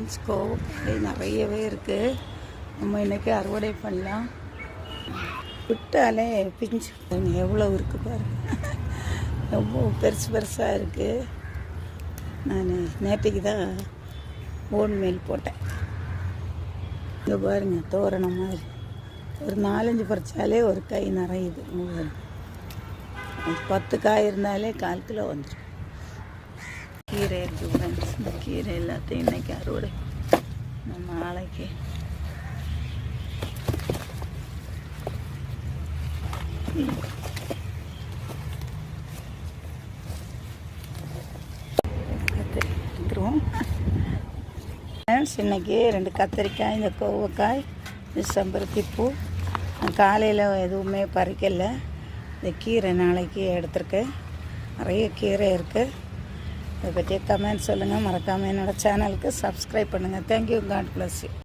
Friends, கோவக்காய் நிறையவே இருக்குது. நம்ம இன்றைக்கி அறுவடை பண்ணலாம். விட்டாலே பிஞ்சு எவ்வளோ இருக்குது பாருங்கள். ரொம்ப பெருசு பெருசாக இருக்குது. நான் நேற்றுக்கு தான் ஓன் மேல் போட்டேன். இங்கே பாருங்கள், தோரணம் மாதிரி ஒரு 4-5 பறிச்சாலே ஒரு கை நிறையுது. 10 காய் இருந்தாலே 1/4 கிலோ வந்துடும். கீரை இருக்குது ஃப்ரெண்ட்ஸ். இந்த கீரை எல்லாத்தையும் இன்றைக்கி அறுவடை, நாளைக்கு எடுத்துருவோம். ஃப்ரெண்ட்ஸ், இன்றைக்கி 2 கத்திரிக்காய், இந்த கோவக்காய், இந்த செம்பருத்தி பூ. காலையில் எதுவுமே பறிக்கலை. இந்த கீரை நாளைக்கு எடுத்துருக்கேன். நிறைய கீரை இருக்குது. இதை பற்றி கமெண்ட் சொல்லுங்கள். மறக்காமல் என்னோடய சேனலுக்கு சப்ஸ்கிரைப் பண்ணுங்கள். தேங்க்யூ. God bless you.